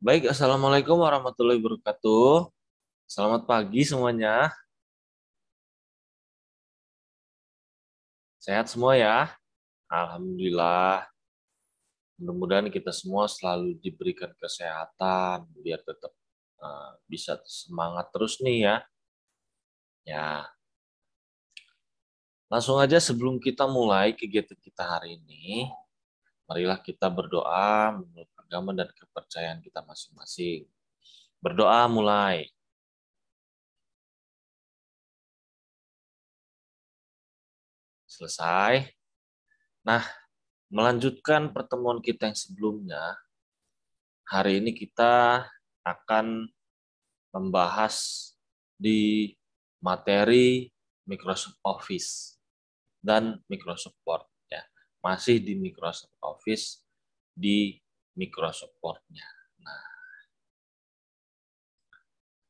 Baik, Assalamualaikum warahmatullahi wabarakatuh. Selamat pagi semuanya. Sehat semua ya? Alhamdulillah. Mudah-mudahan kita semua selalu diberikan kesehatan biar tetap bisa semangat terus nih ya. Ya, langsung aja sebelum kita mulai kegiatan kita hari ini, marilah kita berdoa menurut agama dan kepercayaan kita masing-masing. Berdoa mulai. Selesai. Nah, melanjutkan pertemuan kita yang sebelumnya, hari ini kita akan membahas di materi Microsoft Office dan Microsoft Word ya. Masih di Microsoft Office di Microsoft Word-nya. Nah,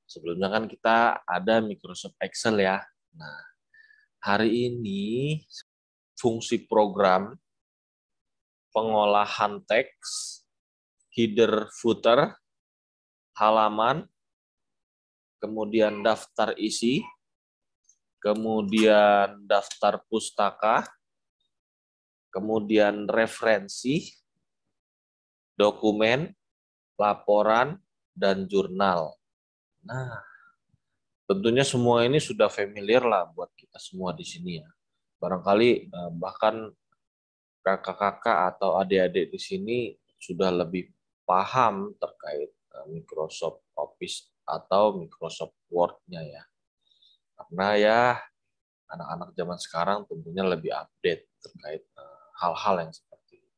sebelumnya kan kita ada Microsoft Excel ya. Nah, hari ini fungsi program pengolahan teks, header footer, halaman, kemudian daftar isi, kemudian daftar pustaka, kemudian referensi, dokumen, laporan, dan jurnal. Nah, tentunya semua ini sudah familiar lah buat kita semua di sini ya. Barangkali bahkan kakak-kakak atau adik-adik di sini sudah lebih paham terkait Microsoft Office atau Microsoft Word-nya ya. Karena ya anak-anak zaman sekarang tentunya lebih update terkait hal-hal yang seperti itu.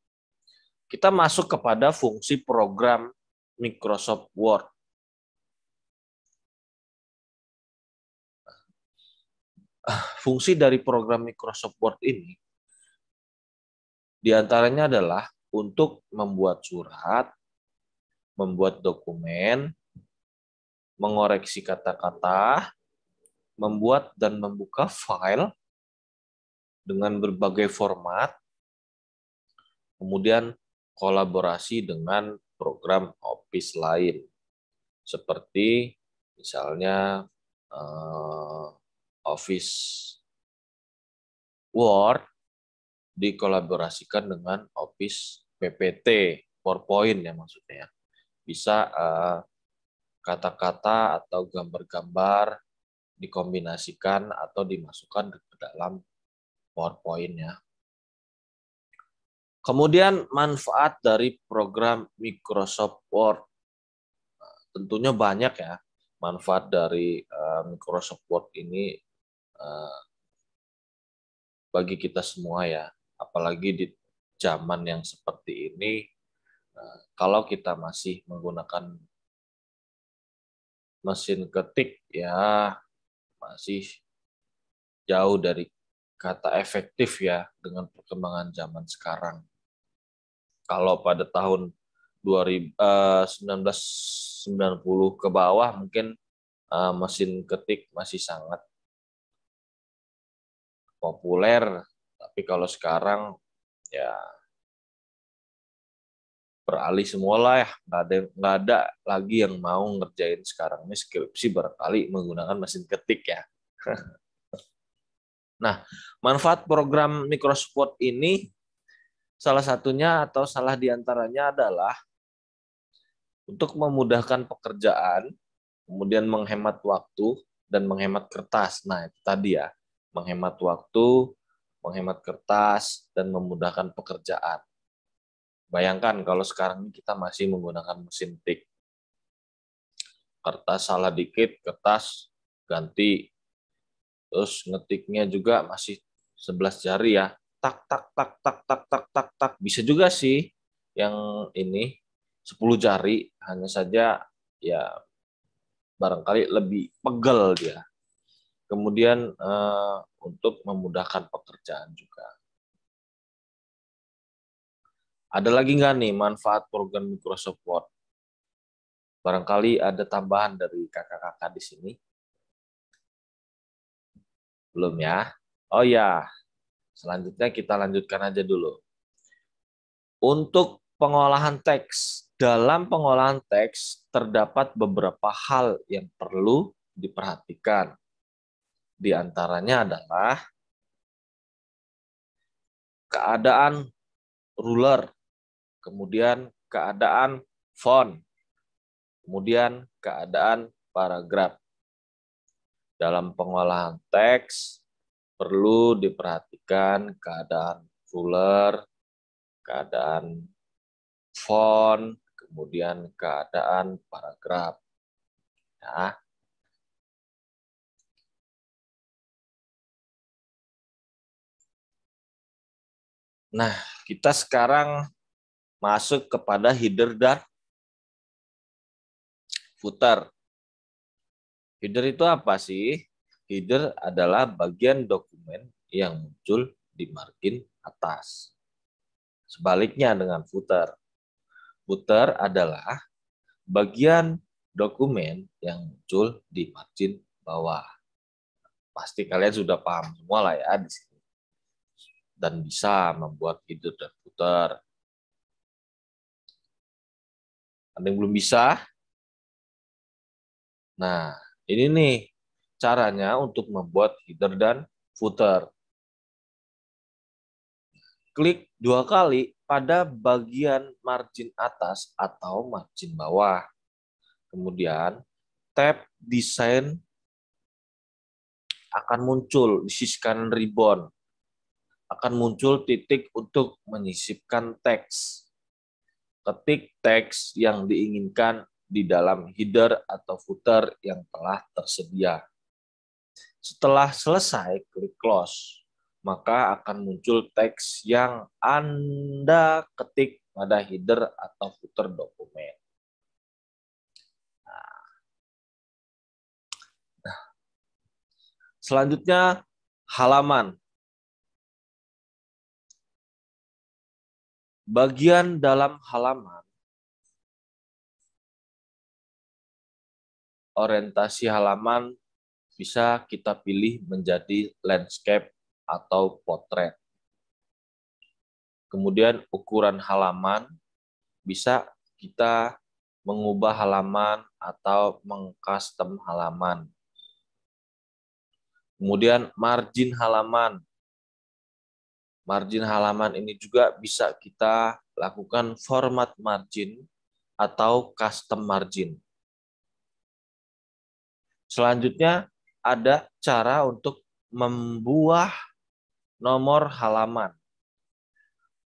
Kita masuk kepada fungsi program Microsoft Word. Fungsi dari program Microsoft Word ini diantaranya adalah untuk membuat surat, membuat dokumen, mengoreksi kata-kata, membuat dan membuka file dengan berbagai format, kemudian kolaborasi dengan program Office lain, seperti misalnya Office Word dikolaborasikan dengan Office PPT, PowerPoint ya maksudnya. Bisa kata-kata atau gambar-gambar dikombinasikan atau dimasukkan ke dalam PowerPoint ya. Kemudian manfaat dari program Microsoft Word. Tentunya banyak ya manfaat dari Microsoft Word ini bagi kita semua ya. Apalagi di zaman yang seperti ini, kalau kita masih menggunakan mesin ketik ya masih jauh dari kata efektif ya dengan perkembangan zaman sekarang. Kalau pada tahun 1990 ke bawah mungkin mesin ketik masih sangat populer, tapi kalau sekarang ya beralih semua lah ya, nggak ada lagi yang mau ngerjain sekarang ini skripsi barangkali menggunakan mesin ketik ya. Nah, manfaat program Microsoft Word ini salah satunya atau salah diantaranya adalah untuk memudahkan pekerjaan, kemudian menghemat waktu dan menghemat kertas. Nah, itu tadi ya, menghemat waktu, menghemat kertas, dan memudahkan pekerjaan. Bayangkan kalau sekarang ini kita masih menggunakan mesin tik. Kertas salah dikit, kertas ganti. Terus ngetiknya juga masih 11 jari ya. Tak, tak, tak, tak, tak, tak, tak, tak. Bisa juga sih yang ini 10 jari. Hanya saja ya barangkali lebih pegel dia. Kemudian untuk memudahkan pekerjaan juga. Ada lagi nggak nih manfaat program Microsoft Word? Barangkali ada tambahan dari kakak-kakak di sini. Belum ya? Oh ya, selanjutnya kita lanjutkan aja dulu. Untuk pengolahan teks, Dalam pengolahan teks terdapat beberapa hal yang perlu diperhatikan. Di antaranya adalah keadaan ruler, kemudian keadaan font, kemudian keadaan paragraf. Dalam pengolahan teks perlu diperhatikan keadaan ruler, keadaan font, kemudian keadaan paragraf. Ya. Nah, kita sekarang masuk kepada header dan footer. Header itu apa sih? Header adalah bagian dokumen yang muncul di margin atas. Sebaliknya dengan footer. Footer adalah bagian dokumen yang muncul di margin bawah. Pasti kalian sudah paham semua lah ya di sini. Dan bisa membuat header dan footer. Ada yang belum bisa? Nah, ini nih caranya untuk membuat header dan footer. Klik 2 kali pada bagian margin atas atau margin bawah. Kemudian tab desain akan muncul di sisi kanan ribbon. Akan muncul titik untuk menyisipkan teks. Ketik teks yang diinginkan di dalam header atau footer yang telah tersedia. Setelah selesai, klik close. Maka akan muncul teks yang Anda ketik pada header atau footer dokumen. Nah, selanjutnya halaman. Bagian dalam halaman, orientasi halaman bisa kita pilih menjadi landscape atau potret. Kemudian ukuran halaman bisa kita mengubah halaman atau mengcustom halaman. Kemudian margin halaman. Margin halaman ini juga bisa kita lakukan format margin atau custom margin. Selanjutnya ada cara untuk membuat nomor halaman,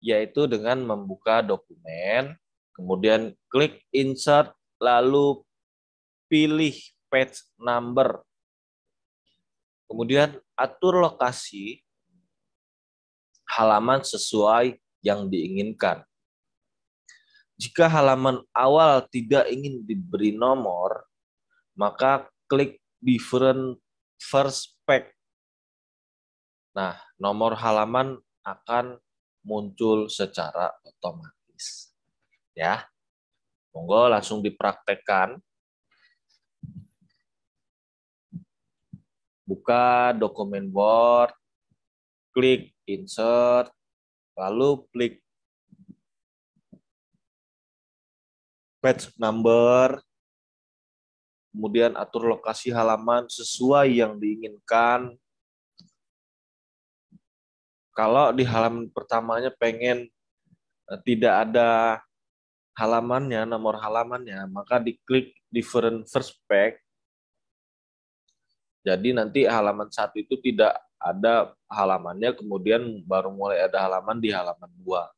yaitu dengan membuka dokumen, kemudian klik insert, lalu pilih page number. Kemudian atur lokasi halaman sesuai yang diinginkan. Jika halaman awal tidak ingin diberi nomor, maka klik different first page. Nah, nomor halaman akan muncul secara otomatis. Ya. Monggo langsung dipraktekkan. Buka dokumen Word, klik insert, lalu klik page number, kemudian atur lokasi halaman sesuai yang diinginkan. Kalau di halaman pertamanya pengen tidak ada halamannya, nomor halamannya, maka diklik different first page. Jadi nanti halaman 1 itu tidak ada halamannya, kemudian baru mulai ada halaman di halaman 2.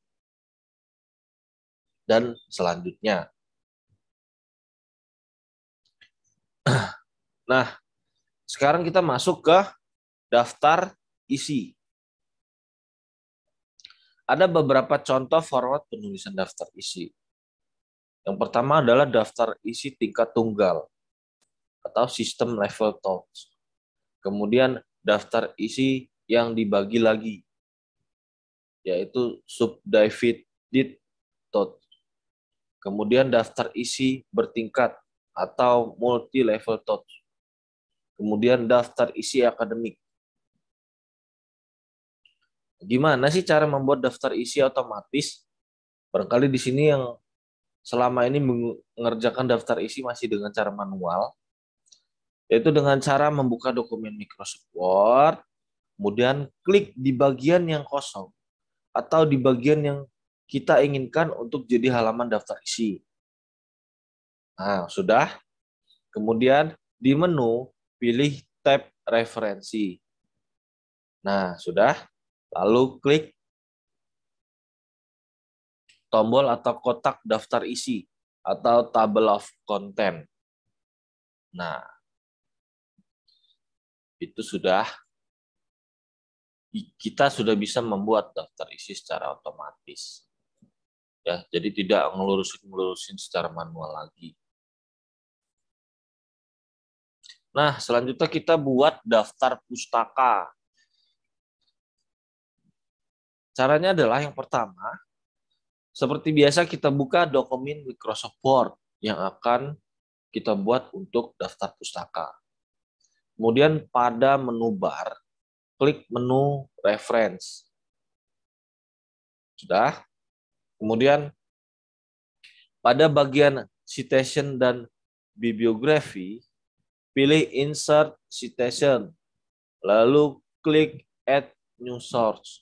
Dan selanjutnya. Nah, sekarang kita masuk ke daftar isi. Ada beberapa contoh format penulisan daftar isi. Yang pertama adalah daftar isi tingkat tunggal atau sistem level touch. Kemudian daftar isi yang dibagi lagi, yaitu subdivided touch. Kemudian daftar isi bertingkat atau multi level touch. Kemudian daftar isi akademik. Gimana sih cara membuat daftar isi otomatis? Barangkali di sini yang selama ini mengerjakan daftar isi masih dengan cara manual, yaitu dengan cara membuka dokumen Microsoft Word, kemudian klik di bagian yang kosong atau di bagian yang kita inginkan untuk jadi halaman daftar isi. Nah, sudah. Kemudian di menu pilih tab referensi. Nah, sudah. Lalu klik tombol atau kotak daftar isi atau table of content. Nah, itu kita sudah bisa membuat daftar isi secara otomatis. Ya, jadi tidak ngelurusin secara manual lagi. Nah, selanjutnya kita buat daftar pustaka. Caranya adalah yang pertama, seperti biasa kita buka dokumen Microsoft Word yang akan kita buat untuk daftar pustaka. Kemudian pada menu bar, klik menu reference. Sudah. Kemudian pada bagian citation dan bibliografi, pilih insert citation, lalu klik add new source.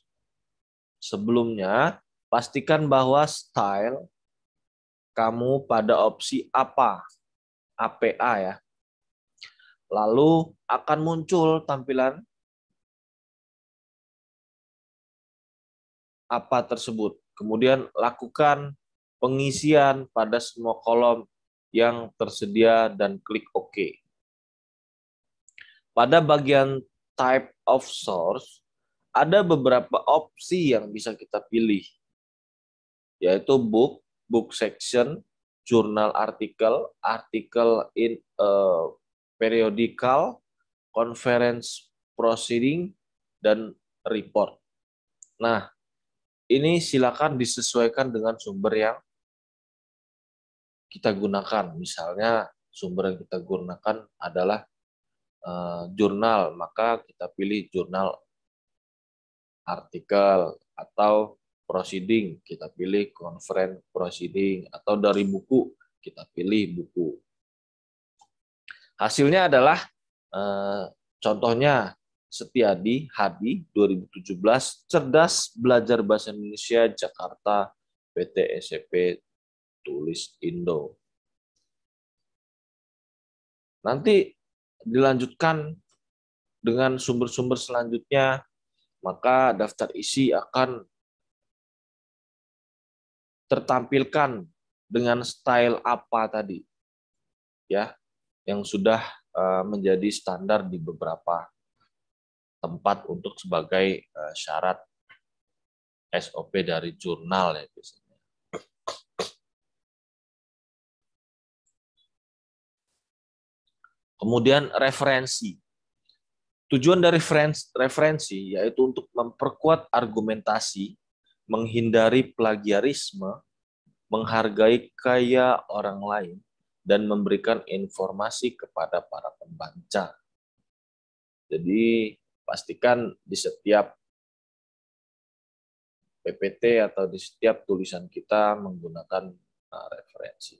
Sebelumnya, pastikan bahwa style kamu pada opsi APA ya. Lalu akan muncul tampilan apa tersebut. Kemudian lakukan pengisian pada semua kolom yang tersedia dan klik OK. Pada bagian type of source, ada beberapa opsi yang bisa kita pilih, yaitu book section, jurnal artikel, artikel in a periodical, conference proceeding, dan report. Nah, ini silakan disesuaikan dengan sumber yang kita gunakan. Misalnya sumber yang kita gunakan adalah jurnal, maka kita pilih jurnal artikel, atau proceeding, kita pilih conference proceeding, atau dari buku, kita pilih buku. Hasilnya adalah contohnya Setiadi Hadi 2017, cerdas belajar bahasa Indonesia, Jakarta, PT SCP Tulis Indo. Nanti dilanjutkan dengan sumber-sumber selanjutnya, maka daftar isi akan tertampilkan dengan style apa tadi, ya, yang sudah menjadi standar di beberapa tempat untuk sebagai syarat SOP dari jurnal ya biasanya. Kemudian referensi. Tujuan dari referensi yaitu untuk memperkuat argumentasi, menghindari plagiarisme, menghargai karya orang lain, dan memberikan informasi kepada para pembaca. Jadi pastikan di setiap PPT atau di setiap tulisan kita menggunakan referensi.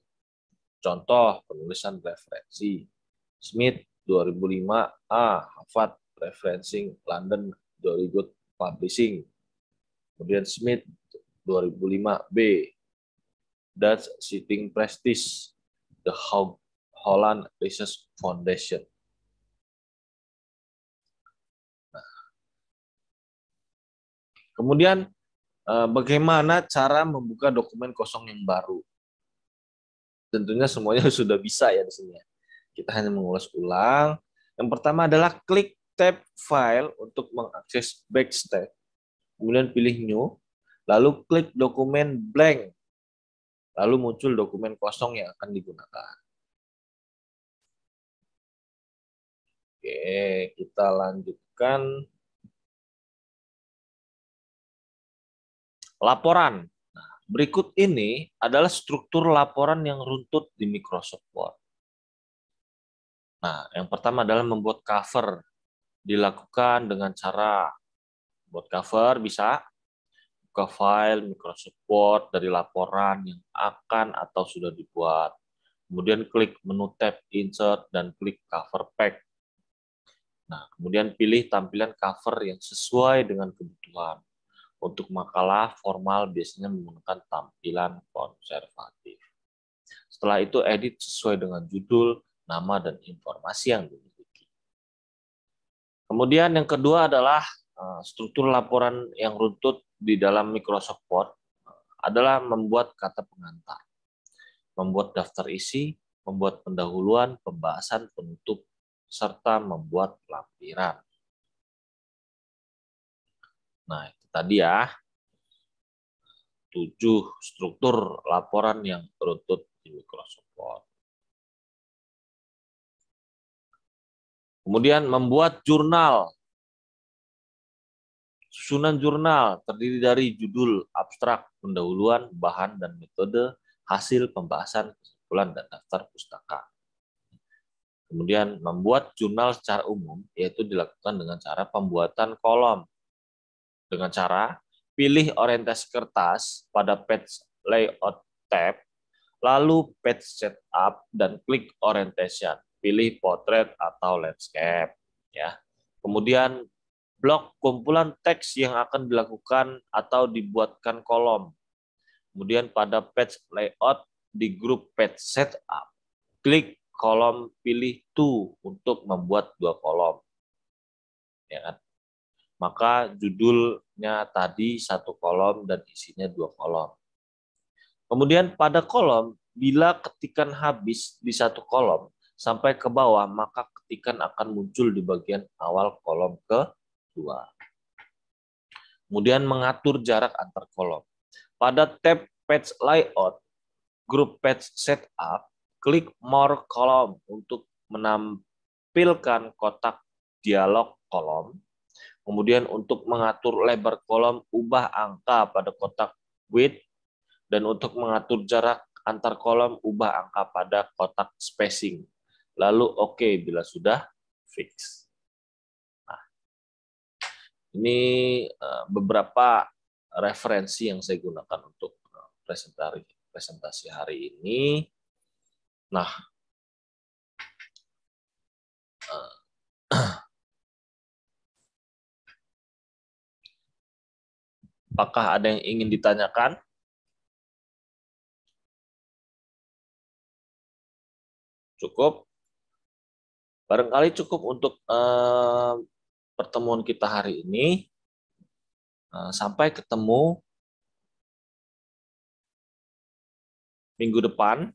Contoh penulisan referensi. Smith 2005A, Harvard Referencing, London Jolly Good Publishing. Kemudian Smith 2005B, Dutch Sitting Prestige, The Holland Research Foundation. Kemudian bagaimana cara membuka dokumen kosong yang baru? Tentunya semuanya sudah bisa ya di sini. Kita hanya mengulas ulang. Yang pertama adalah klik tab file untuk mengakses backstage. Kemudian pilih new, lalu klik dokumen blank. Lalu muncul dokumen kosong yang akan digunakan. Oke, kita lanjutkan. Laporan. Nah, berikut ini adalah struktur laporan yang runtut di Microsoft Word. Nah, yang pertama adalah membuat cover. Dilakukan dengan cara buat cover bisa, buka file Microsoft Word dari laporan yang akan atau sudah dibuat. Kemudian klik menu tab Insert dan klik Cover Pack. Nah, kemudian pilih tampilan cover yang sesuai dengan kebutuhan. Untuk makalah formal biasanya menggunakan tampilan konservatif. Setelah itu edit sesuai dengan judul, nama, dan informasi yang dimiliki. Kemudian yang kedua adalah struktur laporan yang runtut di dalam Microsoft Word adalah membuat kata pengantar, membuat daftar isi, membuat pendahuluan, pembahasan, penutup, serta membuat lampiran. Nah, itu tadi ya, 7 struktur laporan yang runtut di Microsoft Word. Kemudian membuat jurnal. Susunan jurnal terdiri dari judul, abstrak, pendahuluan, bahan dan metode, hasil pembahasan, kesimpulan, dan daftar pustaka. Kemudian membuat jurnal secara umum, yaitu dilakukan dengan cara pembuatan kolom. Dengan cara pilih orientasi kertas pada page layout tab, lalu page setup dan klik orientation. Pilih portrait atau landscape. Ya. Kemudian blok kumpulan teks yang akan dilakukan atau dibuatkan kolom. Kemudian pada page layout di grup page setup, klik kolom pilih to untuk membuat 2 kolom. Ya kan? Maka judulnya tadi 1 kolom dan isinya 2 kolom. Kemudian pada kolom, bila ketikan habis di 1 kolom sampai ke bawah, maka ketikan akan muncul di bagian awal kolom kedua. Kemudian mengatur jarak antar kolom. Pada tab Page Layout, grup Page Setup, klik More Column untuk menampilkan kotak dialog kolom. Kemudian untuk mengatur lebar kolom, ubah angka pada kotak width. Dan untuk mengatur jarak antar kolom, ubah angka pada kotak spacing. Lalu oke bila sudah fix. Nah, ini beberapa referensi yang saya gunakan untuk presentasi hari ini. Nah, apakah ada yang ingin ditanyakan? Cukup? Barangkali cukup untuk pertemuan kita hari ini. Sampai ketemu minggu depan.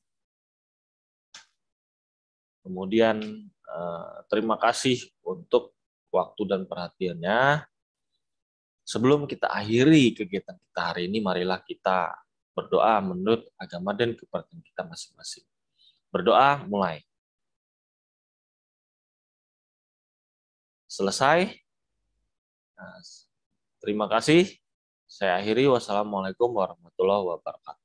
Kemudian terima kasih untuk waktu dan perhatiannya. Sebelum kita akhiri kegiatan kita hari ini, marilah kita berdoa menurut agama dan kepercayaan kita masing-masing. Berdoa mulai. Selesai. Nah, terima kasih. Saya akhiri. Wassalamualaikum warahmatullahi wabarakatuh.